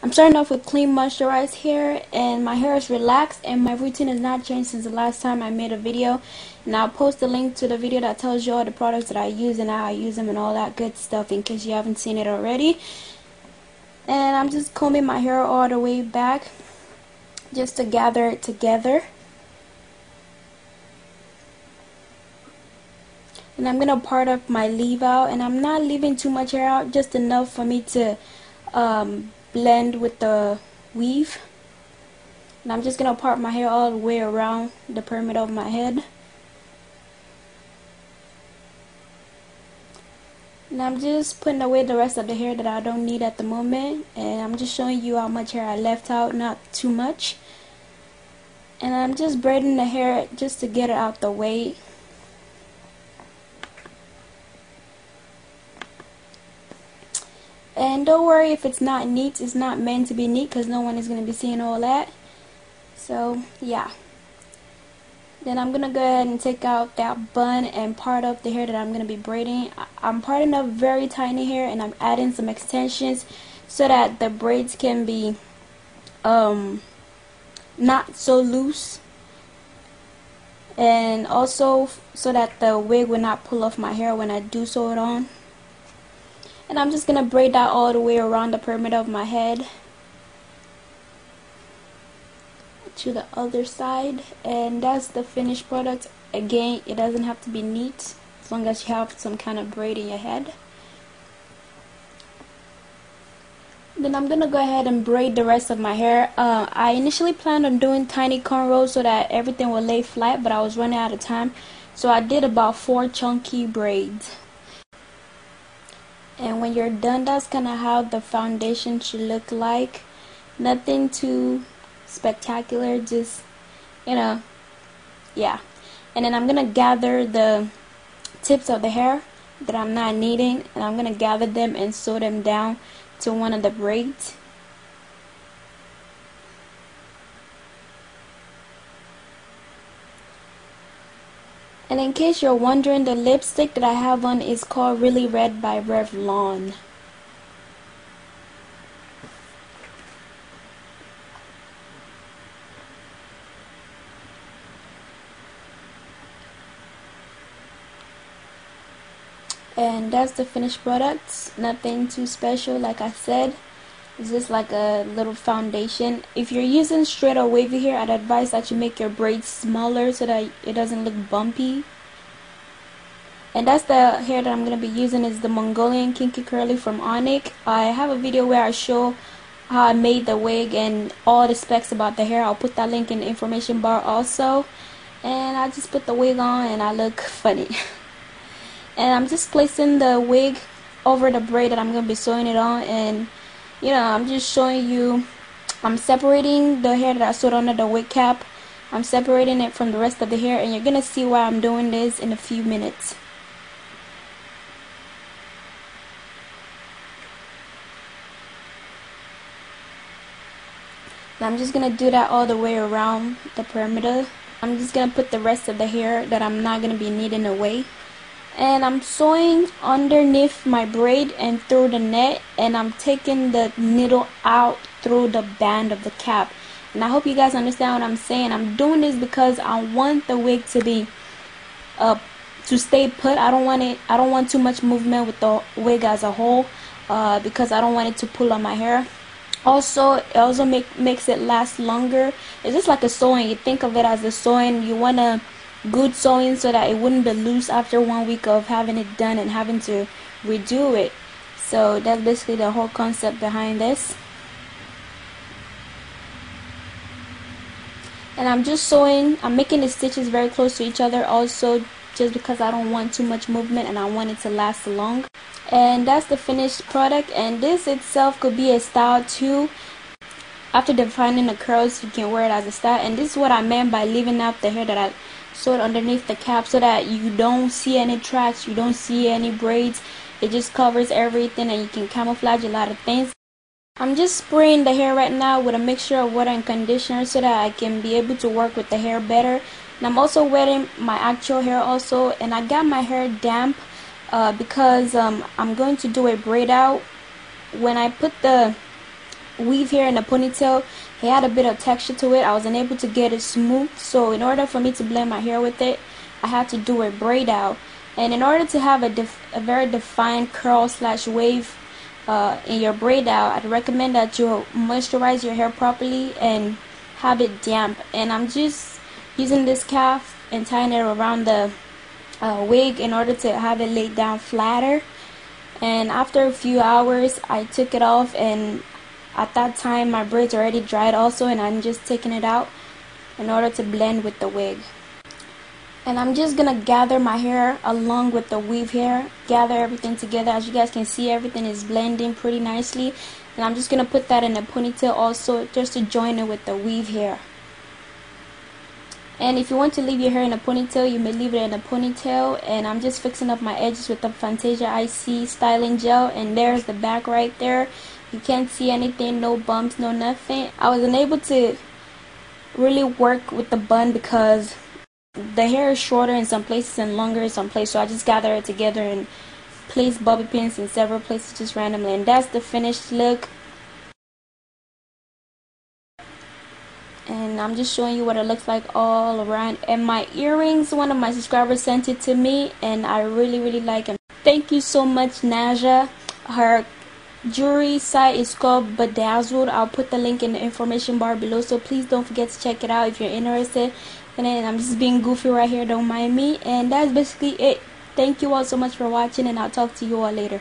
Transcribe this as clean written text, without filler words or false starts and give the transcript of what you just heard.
I'm starting off with clean moisturized hair, and my hair is relaxed, and my routine has not changed since the last time I made a video. And I'll post a link to the video that tells you all the products that I use and how I use them and all that good stuff in case you haven't seen it already. And I'm just combing my hair all the way back just to gather it together. And I'm gonna part up my leave out, and I'm not leaving too much hair out, just enough for me to blend with the weave. And I'm just gonna part my hair all the way around the perimeter of my head. And I'm just putting away the rest of the hair that I don't need at the moment, and I'm just showing you how much hair I left out, not too much. And I'm just braiding the hair just to get it out the way. And don't worry if it's not neat, it's not meant to be neat because no one is going to be seeing all that. So yeah. Then I'm going to go ahead and take out that bun and part up the hair that I'm going to be braiding. I'm parting up very tiny hair, and I'm adding some extensions so that the braids can be not so loose. And also so that the wig will not pull off my hair when I do sew it on. And I'm just going to braid that all the way around the perimeter of my head to the other side. And that's the finished product. Again, it doesn't have to be neat as long as you have some kind of braid in your head. Then I'm going to go ahead and braid the rest of my hair. I initially planned on doing tiny cornrows so that everything will lay flat, but I was running out of time. So I did about 4 chunky braids. And when you're done, that's kind of how the foundation should look like. Nothing too spectacular, just, you know, yeah. And then I'm going to gather the tips of the hair that I'm not needing, and I'm going to gather them and sew them down to one of the braids. And in case you're wondering, the lipstick that I have on is called Really Red by Revlon. And that's the finished product. Nothing too special, like I said. It's just like a little foundation. If you're using straight or wavy hair, I'd advise that you make your braids smaller so that it doesn't look bumpy. And that's the hair that I'm going to be using, is the Mongolian Kinky Curly from Onyx. I have a video where I show how I made the wig and all the specs about the hair. I'll put that link in the information bar also. And I just put the wig on and I look funny. And I'm just placing the wig over the braid that I'm going to be sewing it on, and you know, I'm just showing you, I'm separating the hair that I sewed under the wig cap. I'm separating it from the rest of the hair, and you're going to see why I'm doing this in a few minutes. And I'm just going to do that all the way around the perimeter. I'm just going to put the rest of the hair that I'm not going to be needing away. And I'm sewing underneath my braid and through the net, and I'm taking the needle out through the band of the cap. And I hope you guys understand what I'm saying. I'm doing this because I want the wig to be to stay put. I don't want too much movement with the wig as a whole, because I don't want it to pull on my hair. Also, it also makes it last longer. It's just like a sewing. You think of it as a sewing. You want to good sewing so that it wouldn't be loose after 1 week of having it done and having to redo it. So that's basically the whole concept behind this. And I'm just sewing, I'm making the stitches very close to each other also, just because I don't want too much movement and I want it to last long. And that's the finished product, and this itself could be a style too. After defining the curls, you can wear it as a style. And this is what I meant by leaving out the hair that I sewed underneath the cap, so that you don't see any tracks, you don't see any braids. It just covers everything, and you can camouflage a lot of things. I'm just spraying the hair right now with a mixture of water and conditioner so that I can be able to work with the hair better. And I'm also wetting my actual hair also, and I got my hair damp because I'm going to do a braid out. When I put the weave here in the ponytail, it had a bit of texture to it. I wasn't able to get it smooth, so in order for me to blend my hair with it, I had to do a braid out. And in order to have a very defined curl slash wave in your braid out, I'd recommend that you moisturize your hair properly and have it damp. And I'm just using this calf and tying it around the wig in order to have it laid down flatter. And after a few hours, I took it off, and at that time my braids already dried also, and I'm just taking it out in order to blend with the wig. And I'm just gonna gather my hair along with the weave hair, gather everything together. As you guys can see, everything is blending pretty nicely, and I'm just gonna put that in a ponytail also, just to join it with the weave hair. And if you want to leave your hair in a ponytail, you may leave it in a ponytail. And I'm just fixing up my edges with the Fantasia IC styling gel, and there's the back right there. You can't see anything, no bumps, no nothing. I wasn't able to really work with the bun because the hair is shorter in some places and longer in some places, so I just gather it together and place bobby pins in several places just randomly. And that's the finished look. And I'm just showing you what it looks like all around. And my earrings, one of my subscribers sent it to me, and I really like them. Thank you so much, Naja. Her jewelry site is called Bedazzled. I'll put the link in the information bar below, so please don't forget to check it out if you're interested. And then I'm just being goofy right here, don't mind me. And that's basically it. Thank you all so much for watching, and I'll talk to you all later.